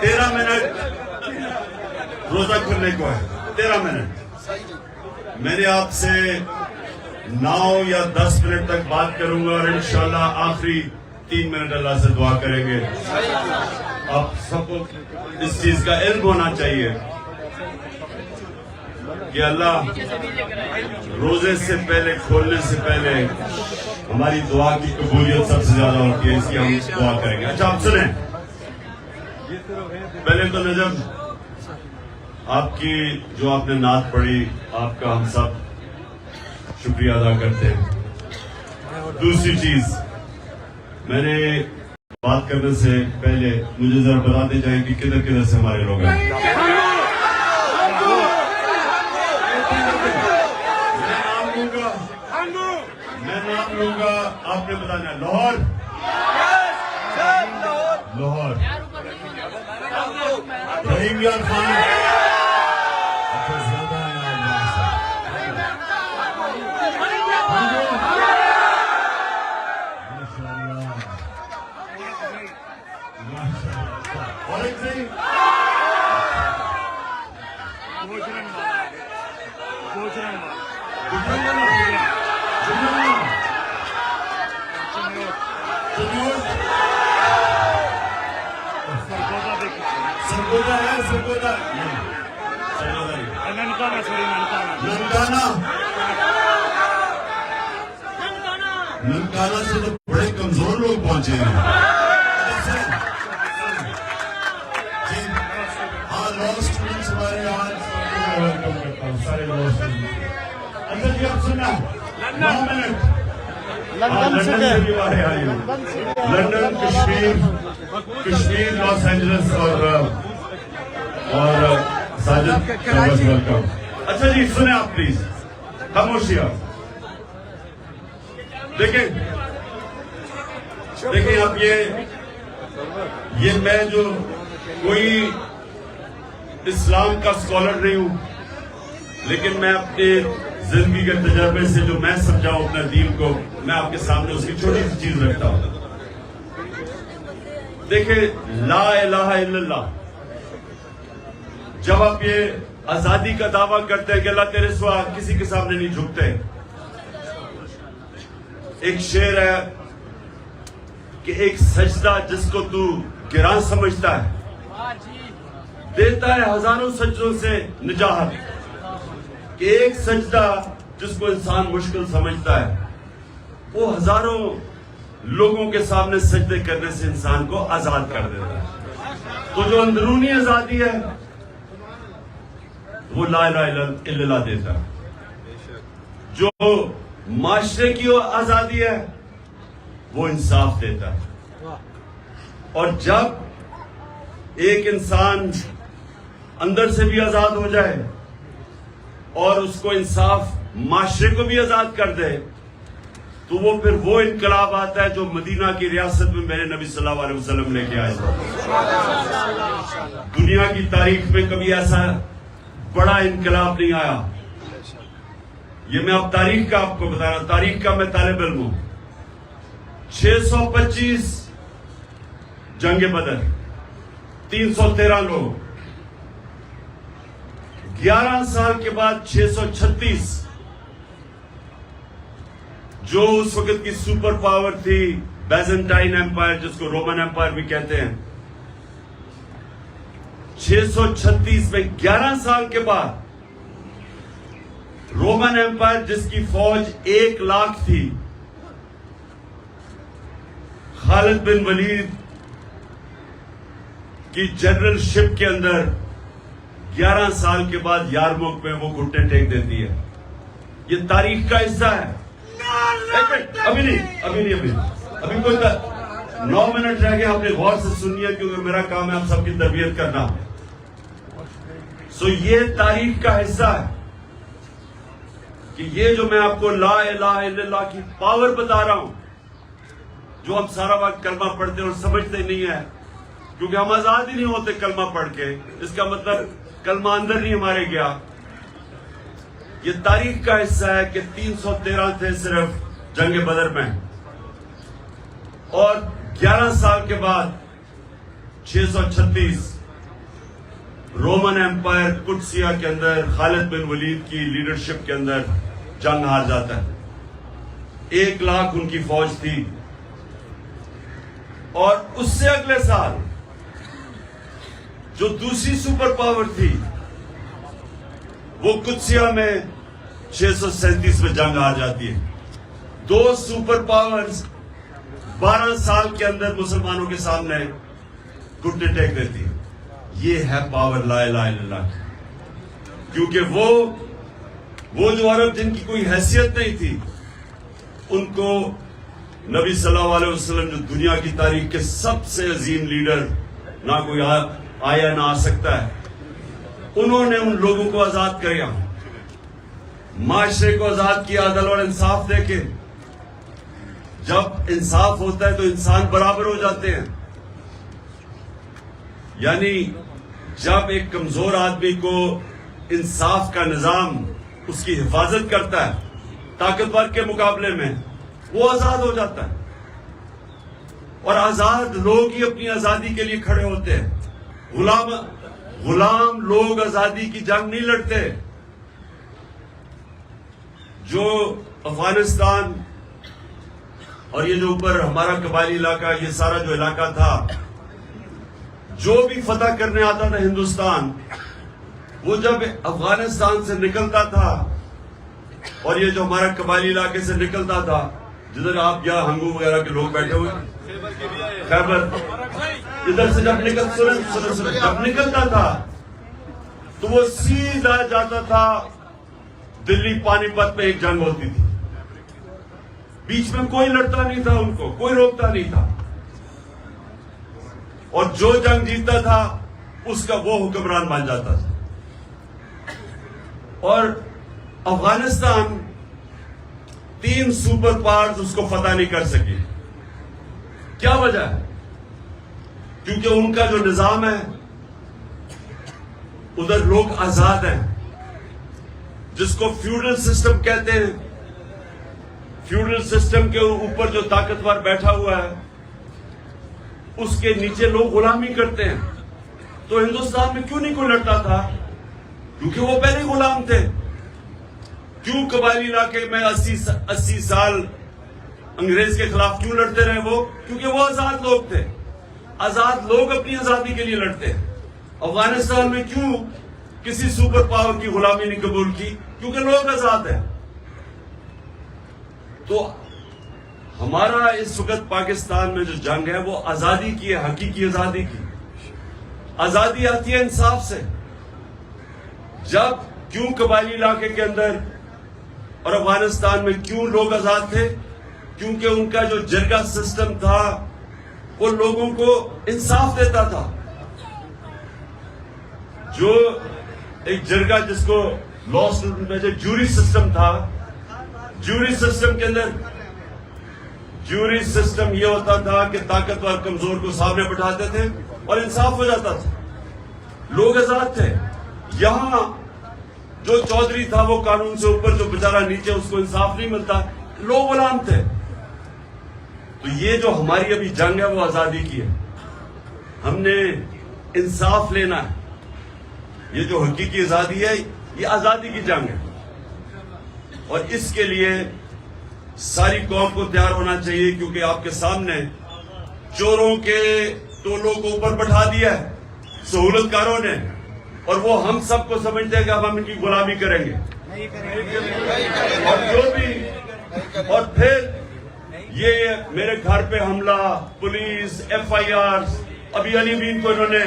تیرہ منٹ روزہ کھلنے کو ہے. 13 منٹ. میں نے آپ سے 9 یا 10 منٹ تک بات کروں گا اور انشاءاللہ آخری 3 منٹ اللہ سے دعا کریں گے. آپ سب کو اس چیز کا علم ہونا چاہیے کہ اللہ روزے سے پہلے کھولنے سے پہلے ہماری دعا کی قبولیت سب سے زیادہ ہوتی ہے. اس کی ہم دعا کریں گے. اچھا آپ سنیں, پہلے تو نجم آپ کی جو آپ نے نعت پڑھی, آپ کا ہم سب شکریہ ادا کرتے ہیں. دوسری چیز, میں نے بات کرنے سے پہلے مجھے ذرا بتاتے جائیں کہ کدھر کدھر سے ہمارے لوگ ہیں. میں نام لوں گا, آپ نے بتانا. لاہور, لاہور, رحیم یار خان. اچھا زیادہ ہے اور ایک سے سرگودا ہے, سرگودا ننکانہ سے تو بڑے کمزور لوگ پہنچے ہیں. ہاں لا اسٹوڈنٹس ہمارے آج ویلکم کرتا ہوں, سارے لا اسٹوڈنٹس. اچھا جی آپ سنا 9 منٹ. لندن سے بھی آئے آئے لندن, کشمیر, لاس اینجلس اور ساجد ویلکم. اچھا جی سنیں آپ پلیز, خاموشی. آپ دیکھیں آپ یہ میں جو کوئی اسلام کا اسکالر نہیں ہوں, لیکن میں اپنے زندگی کے تجربے سے جو میں سمجھاؤں اپنے دین کو, میں آپ کے سامنے اس کی چھوٹی سی چیز رکھتا ہوں. دیکھیں لا الہ الا اللہ, جب آپ یہ آزادی کا دعویٰ کرتے ہیں کہ اللہ تیرے سوا کسی کے سامنے نہیں جھکتے. ایک شعر ہے کہ ایک سجدہ جس کو تو گراں سمجھتا ہے دیتا ہے ہزاروں سجدوں سے نجات. کہ ایک سجدہ جس کو انسان مشکل سمجھتا ہے وہ ہزاروں لوگوں کے سامنے سجدے کرنے سے انسان کو آزاد کر دیتا ہے. تو جو اندرونی آزادی ہے وہ لا الہ الا اللہ دیتا ہے. جو معاشرے کی آزادی ہے وہ انصاف دیتا ہے. اور جب ایک انسان اندر سے بھی آزاد ہو جائے اور اس کو انصاف معاشرے کو بھی آزاد کر دے تو وہ پھر وہ انقلاب آتا ہے جو مدینہ کی ریاست میں میرے نبی صلی اللہ علیہ وسلم لے کے آئے. دنیا کی تاریخ میں کبھی ایسا بڑا انقلاب نہیں آیا. یہ میں اب تاریخ کا آپ کو بتا رہا ہوں, تاریخ کا میں طالب علم ہوں. 625 جنگ بدر, 313 لوگ. 11 سال کے بعد 636, جو اس وقت کی سپر پاور تھی بیزنٹائن ایمپائر, جس کو رومن ایمپائر بھی کہتے ہیں, 636 میں 11 سال کے بعد رومن ایمپائر جس کی فوج 1 لاکھ تھی, خالد بن ولید کی جنرل شپ کے اندر 11 سال کے بعد یارموک میں وہ گھٹنے ٹیک دیتی ہے. یہ تاریخ کا حصہ ہے. ابھی کوئی 9 منٹ رہ گئے, اپنے غور سے سنیے کیونکہ میرا کام ہے آپ سب کی تربیت کرنا. یہ تاریخ کا حصہ ہے کہ یہ جو میں آپ کو لا الہ الا اللہ کی پاور بتا رہا ہوں, جو ہم سارا وقت کلمہ پڑھتے اور سمجھتے نہیں ہیں, کیونکہ ہم آزاد ہی نہیں ہوتے کلمہ پڑھ کے. اس کا مطلب کلمہ اندر نہیں ہمارے گیا. یہ تاریخ کا حصہ ہے کہ 313 تھے صرف جنگ بدر میں، اور 11 سال کے بعد 636 رومن ایمپائر قدسیہ کے اندر خالد بن ولید کی لیڈرشپ کے اندر جنگ ہار جاتا ہے. 1 لاکھ ان کی فوج تھی، اور اس سے اگلے سال جو دوسری سپر پاور تھی وہ قدسیہ میں 637 میں جنگ ہار جاتی ہے. 2 سپر پاورز 12 سال کے اندر مسلمانوں کے سامنے گھٹنے ٹیک دیتی ہے. یہ ہے پاور لا الہ الا اللہ کی. کیونکہ وہ جو عرب جن کی کوئی حیثیت نہیں تھی، ان کو نبی صلی اللہ علیہ وسلم جو دنیا کی تاریخ کے سب سے عظیم لیڈر، نہ کوئی آیا نہ آ سکتا ہے، انہوں نے ان لوگوں کو آزاد کیا، معاشرے کو آزاد کیا، عدل اور انصاف دے کے. جب انصاف ہوتا ہے تو انسان برابر ہو جاتے ہیں. یعنی جب ایک کمزور آدمی کو انصاف کا نظام اس کی حفاظت کرتا ہے طاقتور کے مقابلے میں، وہ آزاد ہو جاتا ہے. اور آزاد لوگ ہی اپنی آزادی کے لیے کھڑے ہوتے ہیں. غلام لوگ آزادی کی جنگ نہیں لڑتے. جو افغانستان اور یہ جو اوپر ہمارا قبائلی علاقہ، یہ سارا جو علاقہ تھا، جو بھی فتح کرنے آتا تھا ہندوستان، وہ جب افغانستان سے نکلتا تھا اور یہ جو ہمارا قبائلی علاقے سے نکلتا تھا، جدھر آپ یا ہنگو وغیرہ کے لوگ بیٹھے ہوئے، خیبر، ادھر سے جب نکلتا تھا تو وہ سیدھا جاتا تھا دلی پانی پت میں. ایک جنگ ہوتی تھی، بیچ میں کوئی لڑتا نہیں تھا، ان کو کوئی روکتا نہیں تھا، اور جو جنگ جیتتا تھا اس کا وہ حکمران بن جاتا تھا. اور افغانستان 3 سپر پاورز اس کو فتح نہیں کر سکی. کیا وجہ ہے؟ کیونکہ ان کا جو نظام ہے، ادھر لوگ آزاد ہیں، جس کو فیوڈل سسٹم کہتے ہیں. فیوڈل سسٹم کے اوپر جو طاقتور بیٹھا ہوا ہے، اس کے نیچے لوگ غلامی کرتے ہیں. تو ہندوستان میں کیوں نہیں کوئی لڑتا تھا؟ کیونکہ وہ پہلے غلام تھے. کیوں قبائلی علاقے میں 80 سال انگریز کے خلاف کیوں لڑتے رہے وہ؟ کیونکہ وہ آزاد لوگ تھے. آزاد لوگ اپنی آزادی کے لیے لڑتے ہیں. افغانستان میں کیوں کسی سپر پاور کی غلامی نہیں قبول کی؟ کیونکہ لوگ آزاد ہیں. تو ہمارا اس وقت پاکستان میں جو جنگ ہے وہ آزادی کی ہے، حقیقی آزادی کی. آزادی آتی ہے انصاف سے. جب کیوں قبائلی علاقے کے اندر اور افغانستان میں کیوں لوگ آزاد تھے؟ کیونکہ ان کا جو جرگہ سسٹم تھا وہ لوگوں کو انصاف دیتا تھا. جو ایک جرگہ جس کو لا میں جو جوری سسٹم تھا، جوری سسٹم کے اندر جوری سسٹم یہ ہوتا تھا کہ طاقتور کمزور کو سامنے بٹھاتے تھے اور انصاف ہو جاتا تھا. لوگ آزاد تھے. یہاں جو چودھری تھا وہ قانون سے اوپر، جو بیچارہ نیچے، اس کو انصاف نہیں ملتا. لوگ غلام تھے. تو یہ جو ہماری ابھی جنگ ہے وہ آزادی کی ہے. ہم نے انصاف لینا ہے. یہ جو حقیقی آزادی ہے یہ آزادی کی جنگ ہے، اور اس کے لیے ساری قوم کو تیار ہونا چاہیے. کیونکہ آپ کے سامنے چوروں کے ٹولوں کو اوپر بٹھا دیا ہے سہولت کاروں نے، اور وہ ہم سب کو سمجھتے ہیں کہ اب ہم ان کی غلامی کریں گے. اور جو بھی، اور پھر یہ میرے گھر پہ حملہ، پولیس، FIR، ابھی علی بین کو انہوں نے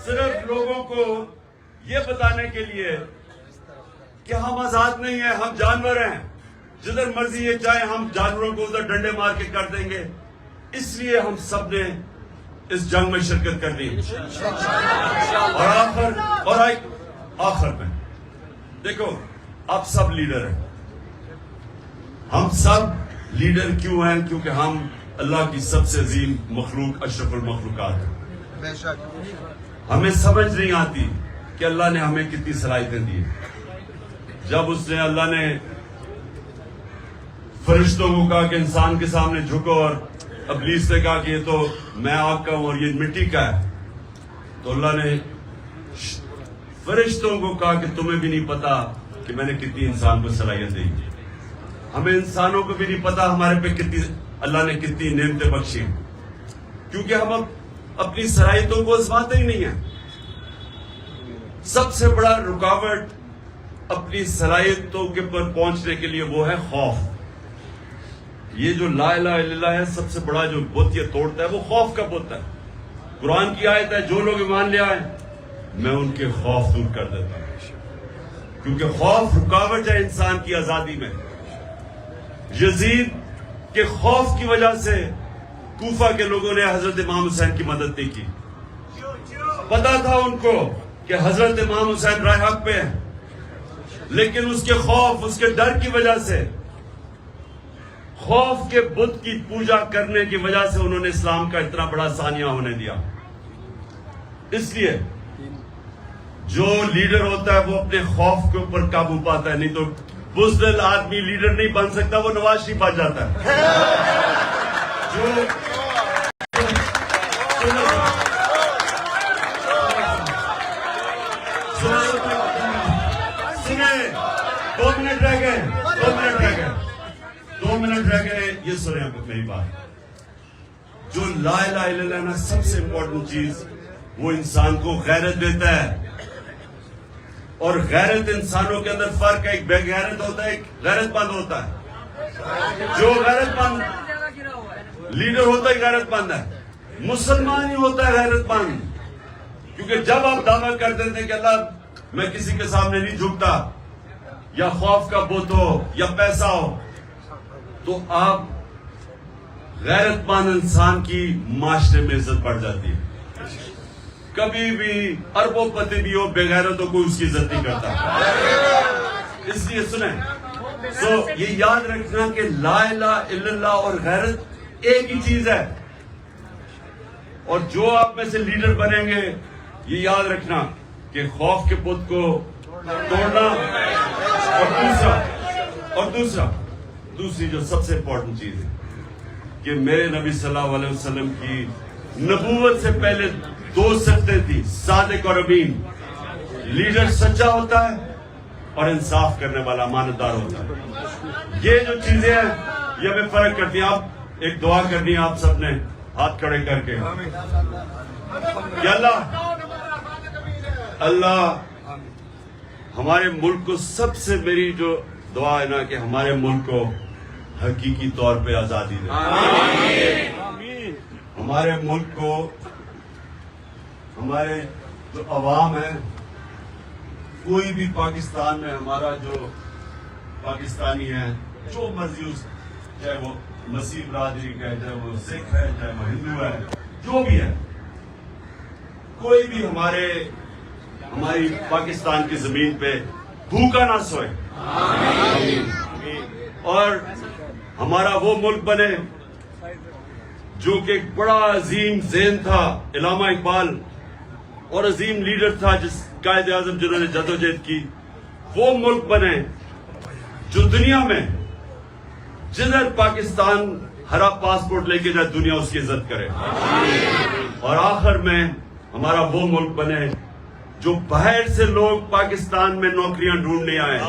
صرف لوگوں کو یہ بتانے کے لیے کہ ہم آزاد نہیں ہیں، ہم جانور ہیں، جدھر مرضی یہ چاہے ہم جانوروں کو ادھر ڈنڈے مار کے کر دیں گے. اس لیے ہم سب نے اس جنگ میں شرکت کرنی ہے. اور آخر میں دیکھو، آپ سب لیڈر ہیں. ہم سب لیڈر کیوں ہیں؟ کیونکہ ہم اللہ کی سب سے عظیم مخلوق، اشرف المخلوقات ہیں. ہمیں سمجھ نہیں آتی کہ اللہ نے ہمیں کتنی صلاحیتیں دی. جب اس نے اللہ نے فرشتوں کو کہا کہ انسان کے سامنے جھکو اور ابلیس نے کہا کہ یہ تو میں آگ کا ہوں اور یہ مٹی کا ہے, تو اللہ نے فرشتوں کو کہا کہ تمہیں بھی نہیں پتا کہ میں نے کتنی انسان کو صلاحیت دی. ہمیں انسانوں کو بھی نہیں پتا ہمارے پہ کتنی اللہ نے کتنی نعمتیں بخشی, کیونکہ ہم اپنی صلاحیتوں کو آزماتے ہی نہیں ہیں. سب سے بڑا رکاوٹ اپنی صلاحیتوں کے پر پہنچنے کے لیے وہ ہے خوف. یہ جو لا الہ الا اللہ ہے, سب سے بڑا جو بت یہ توڑتا ہے وہ خوف کا بت ہے. قرآن کی آیت ہے, جو لوگ ایمان لے آئے میں ان کے خوف دور کر دیتا ہوں, کیونکہ خوف رکاوٹ ہے انسان کی آزادی میں. یزید کے خوف کی وجہ سے کوفہ کے لوگوں نے حضرت امام حسین کی مدد نہیں کی. پتا تھا ان کو کہ حضرت امام حسین راہ حق پہ ہیں, لیکن اس کے خوف, اس کے ڈر کی وجہ سے, خوف کے بت کی پوجا کرنے کی وجہ سے انہوں نے اسلام کا اتنا بڑا سانیہ ہونے دیا. اس لیے جو لیڈر ہوتا ہے وہ اپنے خوف کے اوپر قابو پاتا ہے, نہیں تو بزدل آدمی لیڈر نہیں بن سکتا, وہ نواز شریف بن جاتا ہے. جو سنیں, 2 منٹ رہ گئے, 2 منٹ رہ گئے, یہ سنیں آپ میری بات. جو لا الہ الا اللہ نا, سب سے امپورٹنٹ چیز وہ انسان کو غیرت دیتا ہے. اور غیرت انسانوں کے اندر فرق ہے, ایک بے غیرت ہوتا ہے, ایک غیرت مند ہوتا ہے. جو غیرت مند لیڈر ہوتا ہے غیرت مند ہے, مسلمان ہی ہوتا ہے غیرت مند. کیونکہ جب آپ دعویٰ کر دیتے کہ اللہ میں کسی کے سامنے نہیں جھکتا, یا خوف کا بت ہو یا پیسہ ہو, تو آپ غیرت مند انسان کی معاشرے میں عزت بڑھ جاتی ہے. کبھی بھی اربوں پتی بھی ہو, بے غیرتوں کو اس کی عزت نہیں کرتا. اس لیے سنیں, یہ یاد رکھنا کہ لا الہ الا اللہ اور غیرت ایک ہی چیز ہے. اور جو آپ میں سے لیڈر بنیں گے, یہ یاد رکھنا کہ خوف کے بت کو توڑنا, اور دوسری جو سب سے امپورٹنٹ چیز ہے کہ میرے نبی صلی اللہ علیہ وسلم کی نبوت سے پہلے 2 صفتیں تھی, صادق اور امین. لیڈر سچا ہوتا ہے اور انصاف کرنے والا امانتدار ہوتا ہے. یہ جو چیزیں ہیں یہ ہمیں فرق کرتی ہیں. آپ ایک دعا کرنی ہے آپ سب نے ہاتھ کھڑے کر کے, کہ اللہ ہمارے ملک کو, سب سے میری جو دعا ہے نا کہ ہمارے ملک کو حقیقی طور پہ آزادی دے. ہمارے ملک کو, ہمارے جو عوام ہے, کوئی بھی پاکستان میں ہمارا جو پاکستانی ہے, جو مرضی اس, چاہے وہ مسیح برادری کا ہے, چاہے وہ سکھ ہے, چاہے وہ ہندو ہے, جو بھی ہے, کوئی بھی ہماری پاکستان کی زمین پہ بھوکا نہ سوئے. اور ہمارا وہ ملک بنے جو کہ ایک بڑا عظیم ذہن تھا, علامہ اقبال, اور عظیم لیڈر تھا جس قائد اعظم جنہوں نے جدوجہد کی. وہ ملک بنے جو دنیا میں جدھر پاکستان ہرا پاسپورٹ لے کے جائے, دنیا اس کی عزت کرے. اور آخر میں ہمارا وہ ملک بنے جو باہر سے لوگ پاکستان میں نوکریاں ڈھونڈنے آئے.